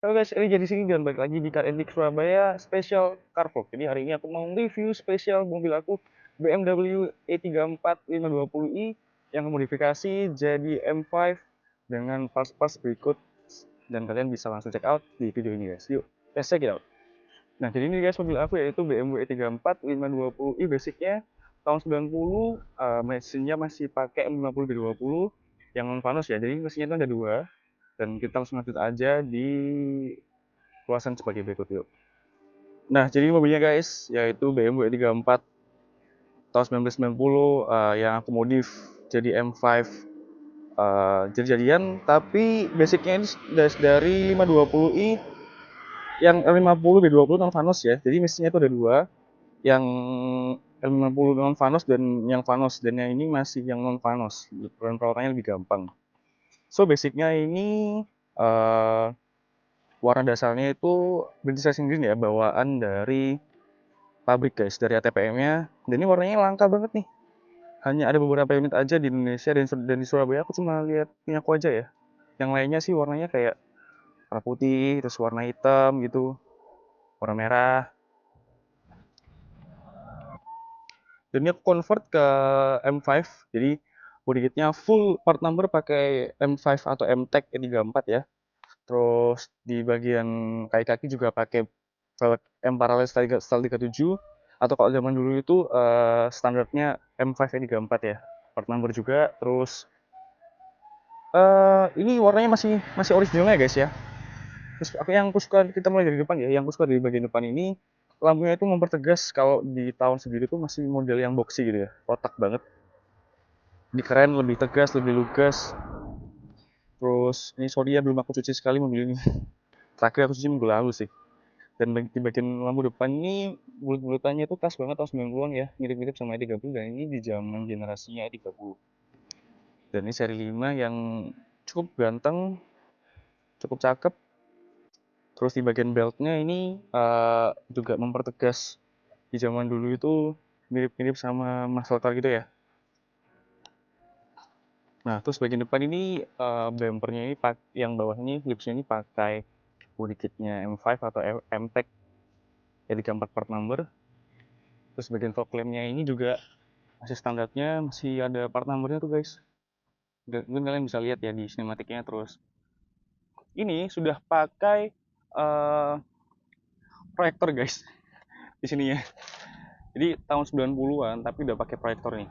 Halo guys, ini jadi sini dan balik lagi di Car and Geek Surabaya Special Car Vlog. Jadi hari ini aku mau review spesial mobil aku BMW E34 520i yang modifikasi jadi M5 dengan parts-parts berikut, dan kalian bisa langsung check out di video ini guys. Yuk, let's check it out. Nah, jadi ini guys mobil aku yaitu BMW E34 520i, basicnya tahun 90, mesinnya masih pakai M50 B20 yang non vanos ya. Jadi mesinnya itu ada dua, dan kita langsung lanjut aja di ulasan sebagai berikut yuk. Nah, jadi mobilnya guys yaitu BMW 34 tahun 1990, yang aku modif jadi M5 jadi-jadian, tapi basicnya ini dari 520i yang L50 B20 non vanos ya. Jadi mesinnya itu ada dua, yang L50 non vanos dan yang vanos, dan yang ini masih yang non vanos. Perawatannya lebih gampang. So basicnya ini warna dasarnya itu British Racing Green ya, bawaan dari pabrik guys, dari ATPM-nya. Dan ini warnanya langka banget nih. Hanya ada beberapa unit aja di Indonesia dan di Surabaya aku cuma lihat punya aku aja ya. Yang lainnya sih warnanya kayak warna putih, terus warna hitam gitu, warna merah. Dan ini aku convert ke M5. Jadi body kitnya full part number pakai M5 atau M-Tech E34 ya. Terus di bagian kaki-kaki juga pakai velg M parallel style 37, atau kalau zaman dulu itu standarnya M5 E34 ya. Part number juga. Terus ini warnanya masih masih originalnya guys ya. Terus aku suka, kita mulai dari depan ya. Yang aku suka dari bagian depan ini, lampunya itu mempertegas kalau di tahun segitu itu masih model yang boxy gitu ya. Kotak banget. Ini keren, lebih tegas, lebih lugas. Terus ini sorry ya, belum aku cuci sekali mobil ini. Terakhir aku cuci minggu lalu sih. Dan di bagian lampu depan ini bulut-bulutannya itu khas banget tahun 90-an ya, mirip-mirip sama E30, dan ini di zaman generasinya E30. Dan ini seri 5 yang cukup ganteng, cukup cakep. Terus di bagian beltnya ini juga mempertegas di zaman dulu itu mirip-mirip sama muscle car gitu ya. Nah, terus bagian depan ini bumpernya ini yang bawah ini, Philipsnya ini pakai body kitnya M5 atau M-Tech E34 part number. Terus bagian fog lampnya ini juga masih standarnya, masih ada part numbernya tuh guys. Mungkin kalian bisa lihat ya di sinematiknya. Terus ini sudah pakai uh, proyektor guys di sininya. Jadi tahun 90-an tapi udah pakai proyektor nih.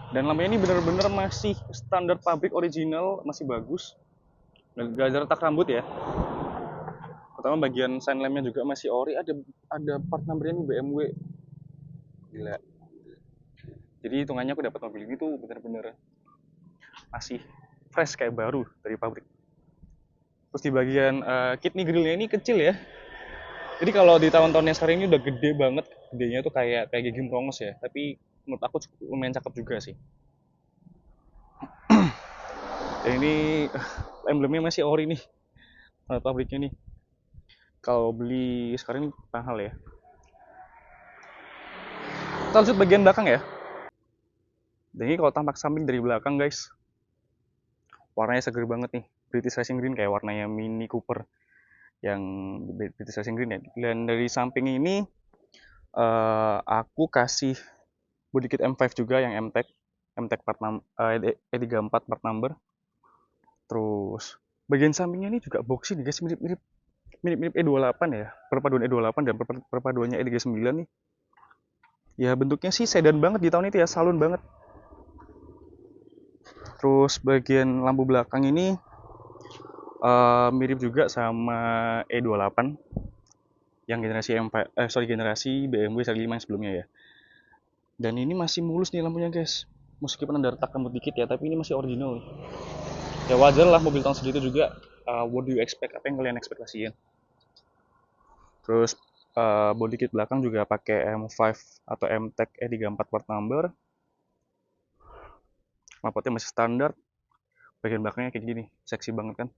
Dan lampunya ini bener-bener masih standar pabrik original, masih bagus. Dan gak ada retak rambut ya. Pertama bagian sign lampnya juga masih ori, ada part numbernya nih BMW. Gila. Jadi hitungannya aku dapat mobil ini tuh bener-bener masih fresh kayak baru dari pabrik. Terus di bagian kidney grillnya ini kecil ya. Jadi kalau di tahun-tahun yang sekarang ini udah gede banget, gedenya tuh kayak gigi merongos ya. Tapi menurut aku lumayan cakep juga sih. Dan ini emblemnya masih ori nih, pabriknya nih. Kalau beli sekarang ini mahal ya. Kita lanjut bagian belakang ya. Dan ini kalau tampak samping dari belakang guys, warnanya seger banget nih. British Racing Green kayak warnanya Mini Cooper yang British Racing Green ya. Dan dari samping ini aku kasih body kit M5 juga yang M-Tech part E34 part number. Terus bagian sampingnya ini juga boxy nih guys, mirip E28 ya. Perpaduan E28 dan perpaduannya E39 nih. Ya bentuknya sih sedan banget di tahun itu ya, salon banget. Terus bagian lampu belakang ini mirip juga sama E28 yang generasi BMW seri 5 yang sebelumnya ya. Dan ini masih mulus nih lampunya guys. Meskipun ada retak rambut dikit ya, tapi ini masih original nih. Ya wajar lah mobil tahun segitu juga. What do you expect? Apa yang kalian ekspektasiin? Terus body kit belakang juga pakai M5 atau M-Tech E34 part number. Knalpotnya masih standar. Bagian belakangnya kayak gini, seksi banget kan.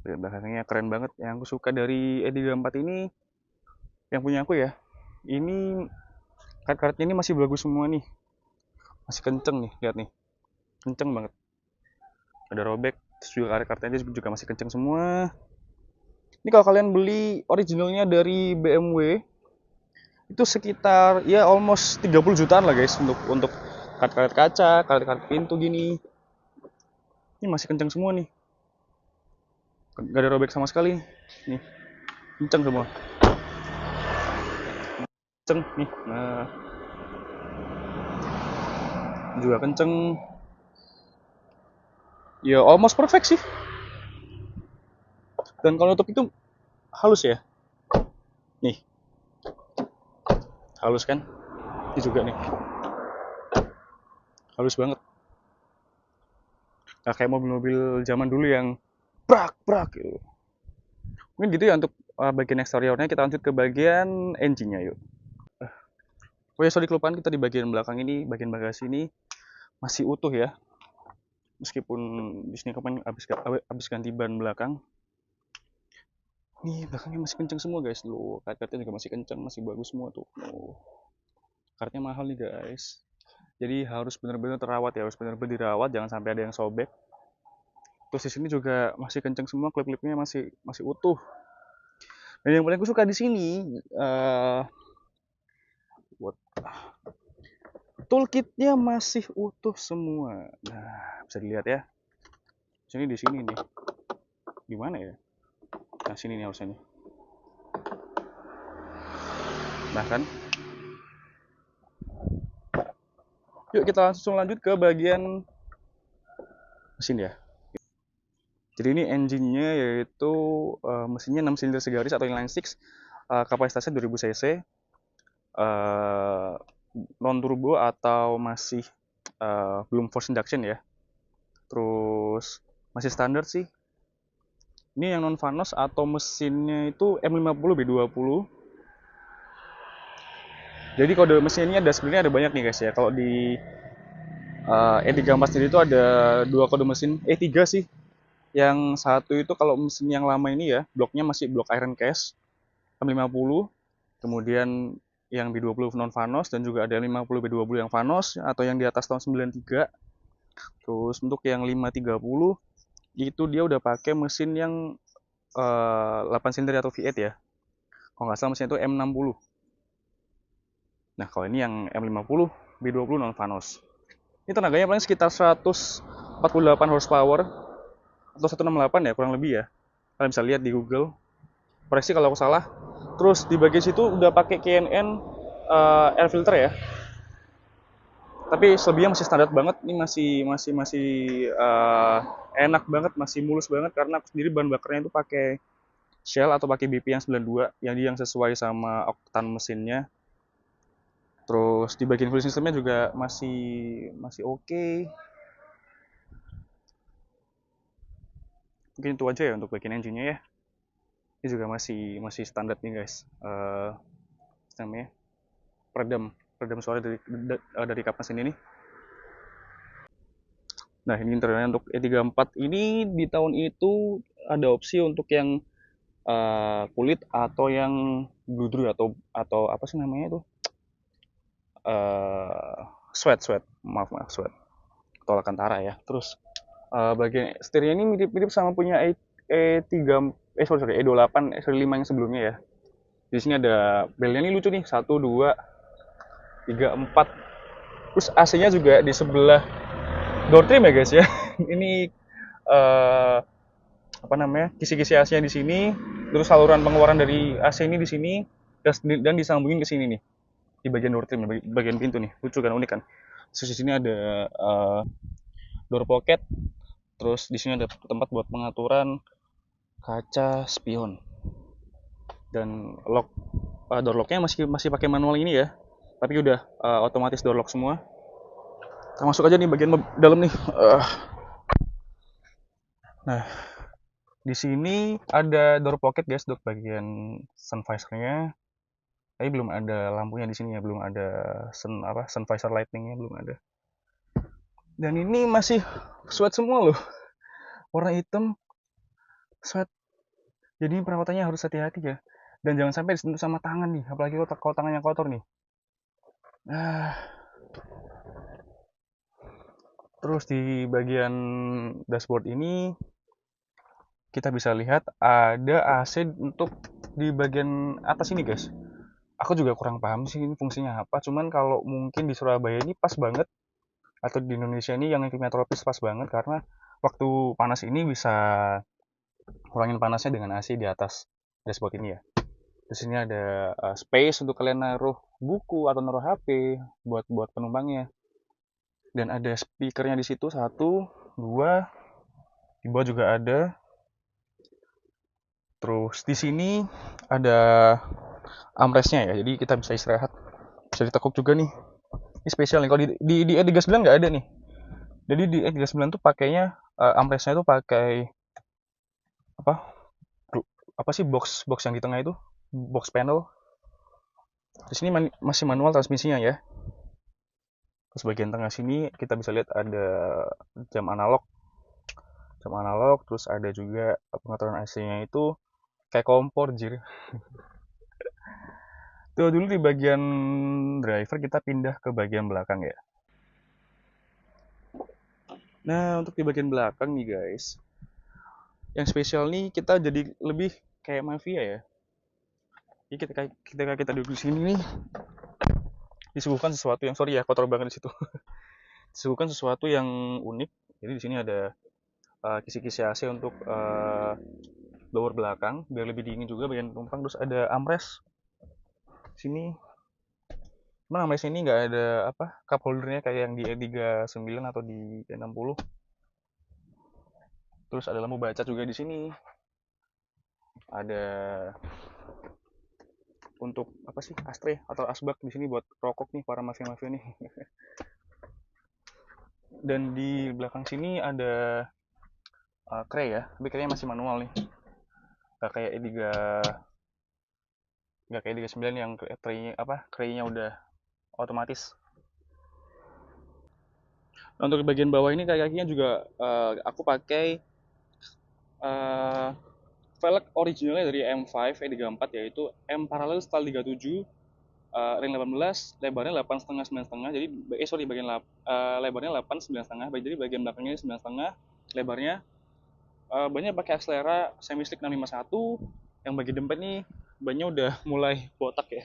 Bagian belakangnya keren banget. Yang aku suka dari E34 ini, yang punya aku ya, ini kart-kartnya ini masih bagus semua nih. Masih kenceng nih, lihat nih. Kenceng banget. Ada robek, terus juga karet-karetnya juga masih kenceng semua. Ini kalau kalian beli originalnya dari BMW itu sekitar ya almost 30 jutaan lah guys, untuk karet-karet kaca, karet-karet pintu gini. Ini masih kenceng semua nih, gak ada robek sama sekali nih, kenceng semua, kenceng nih. Nah, juga kenceng, ya almost perfect sih. Dan kalau nutup itu halus ya, nih halus kan, ini juga nih halus banget. Nah, kayak mobil-mobil zaman dulu yang brak brak gitu. Mungkin gitu ya untuk bagian eksteriornya. Kita lanjut ke bagian engine-nya yuk. Oh ya, sorry kelupaan, kita di bagian belakang ini, bagian bagasi ini masih utuh ya. Meskipun di sini kemarin habis ganti ban belakang. Nih, belakangnya masih kenceng semua guys. Loh, karetnya juga masih kenceng, masih bagus semua tuh. Loh, karetnya mahal nih guys. Jadi harus benar-benar terawat ya, harus benar-benar dirawat, jangan sampai ada yang sobek. Terus di sini juga masih kenceng semua, klip-klipnya masih masih utuh. Dan yang paling aku suka di sini, buat toolkitnya masih utuh semua. Nah, bisa dilihat ya. Di sini nih. Di mana ya? Nah, sini nih harusnya nih. Nah kan. Yuk kita langsung lanjut ke bagian mesin ya. Jadi ini engine-nya yaitu mesinnya 6 silinder segaris atau inline six, kapasitasnya 2000 cc, non turbo atau masih belum force induction ya. Terus masih standar sih. Ini yang non Vanos atau mesinnya itu M50 B20. Jadi kode mesinnya sebenarnya ada banyak nih guys ya. Kalau di E34 sendiri itu ada dua kode mesin, E3 sih. Yang satu itu kalau mesin yang lama ini ya, bloknya masih blok iron cast M50. Kemudian yang B20 non Vanos dan juga ada 50 B20 yang Vanos atau yang di atas tahun 93. Terus untuk yang 530 itu dia udah pakai mesin yang 8 silinder atau V8 ya. Kalau nggak salah mesinnya itu M60. Nah, kalau ini yang M50 B20 non Vanos. Ini tenaganya paling sekitar 148 horsepower atau 168 ya, kurang lebih ya. Kalian bisa lihat di Google. Koreksi kalau aku salah. Terus di bagian situ udah pakai KNN air filter ya. Tapi selebihnya masih standar banget. Ini masih enak banget, masih mulus banget karena aku sendiri bahan bakarnya itu pakai Shell atau pakai BP yang 92 yang sesuai sama oktan mesinnya. Terus di bagian fuel systemnya juga masih masih oke. Mungkin itu aja ya untuk bagian engine-nya ya. Ini juga masih standar nih guys. Namanya peredam suara dari kap mesin ini. Nah, ini interiornya untuk E34 ini di tahun itu ada opsi untuk yang kulit atau yang bludru atau apa sih namanya itu? Sweat, maaf sweat. Atau Alcantara ya. Terus bagian setirnya ini mirip-mirip sama punya E3 E28 seri 5 yang sebelumnya ya. Di sini ada belnya ini lucu nih, 1 2 3 4. Terus AC-nya juga di sebelah door trim ya guys ya. Ini apa namanya? Kisi-kisi AC-nya di sini, terus saluran pengeluaran dari AC ini di sini dan disambungin ke sini nih. Di bagian door trim, bagian pintu nih. Lucu kan, unik kan. Terus di sini ada door pocket. Terus di sini ada tempat buat pengaturan kaca spion. Dan door locknya masih pakai manual ini ya, tapi udah otomatis door lock semua. Kita masuk aja nih bagian dalam nih. Nah, di sini ada door pocket guys, untuk bagian sun visornya. Tapi belum ada lampunya di sini ya, belum ada sun visor lightingnya belum ada. Dan ini masih sweat semua loh, warna hitam, sweat. Jadi perawatannya harus hati-hati ya. Dan jangan sampai disentuh sama tangan nih, apalagi kalau tangannya kotor nih. Terus di bagian dashboard ini kita bisa lihat ada AC untuk di bagian atas ini guys. Aku juga kurang paham sih ini fungsinya apa, cuman kalau mungkin di Surabaya ini pas banget, atau di Indonesia ini yang iklimnya tropis pas banget, karena waktu panas ini bisa kurangin panasnya dengan AC di atas dashboard ini ya. Di sini ada space untuk kalian naruh buku atau naruh HP buat penumpangnya. Dan ada speakernya di situ, satu, dua, di bawah juga ada. Terus di sini ada armrestnya ya, jadi kita bisa istirahat, bisa ditekuk juga nih. Ini spesial nih, kalau di E39 nggak ada nih. Jadi di E39 tuh pakainya armrestnya tuh pakai apa? Apa sih box box yang di tengah itu? Box panel. Di sini masih manual transmisinya ya. Terus bagian tengah sini kita bisa lihat ada jam analog. Jam analog, terus ada juga pengaturan AC-nya itu kayak kompor jir. Tuh dulu di bagian driver, kita pindah ke bagian belakang ya. Nah, untuk di bagian belakang nih guys, yang spesial nih kita jadi lebih kayak mafia ya. Jadi ketika kita duduk di sini nih, disuguhkan sesuatu yang, sorry ya kotor banget di situ. Disuguhkan sesuatu yang unik. Jadi di sini ada kisi-kisi AC untuk blower belakang biar lebih dingin juga bagian penumpang. Terus ada armrest sini. Cuman armrest ini nggak ada apa cup holdernya kayak yang di E39 atau di E60. Terus ada lampu baca juga di sini. Ada untuk apa sih, ashtray atau asbak di sini buat rokok nih para mafia-mafia nih. Dan di belakang sini ada tray ya, tapi kayaknya masih manual nih. Nggak kayak E3, nggak kayak E39 yang tray-nya apa, tray-nya udah otomatis. Nah, untuk bagian bawah ini kaki-kakinya juga aku pakai uh, velg originalnya dari M5 E34, yaitu M parallel style 37, ring 18, lebarnya 8,5 9,5. Jadi sorry, bagian lebarnya 8 9,5. Jadi bagian belakangnya 9,5, lebarnya bannya pakai akselera semi slick 651. Yang bagian dempet nih bannya udah mulai botak ya,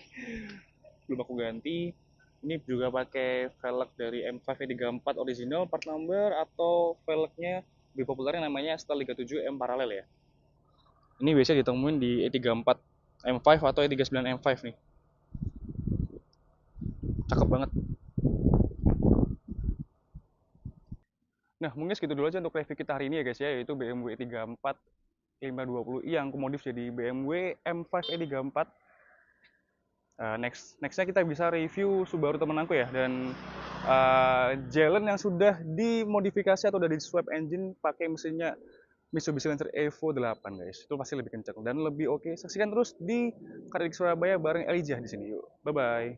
belum aku ganti. Ini juga pakai velg dari M5 E34 original part number, atau velgnya lebih populer yang namanya style 37 M parallel ya. Ini biasanya ditemuin di E34 M5 atau E39 M5 nih. Cakep banget. Nah, mungkin segitu dulu aja untuk review kita hari ini ya guys ya, yaitu BMW E34 520i yang aku modif jadi BMW M5 E34. Nextnya kita bisa review Subaru temen aku ya, dan Jelen yang sudah dimodifikasi atau udah di swap engine pakai mesinnya Mitsubishi Lancer Evo 8 guys. Itu pasti lebih kencang dan lebih oke. Saksikan terus di Kardik Surabaya bareng Elijah di sini. Yuk, bye bye.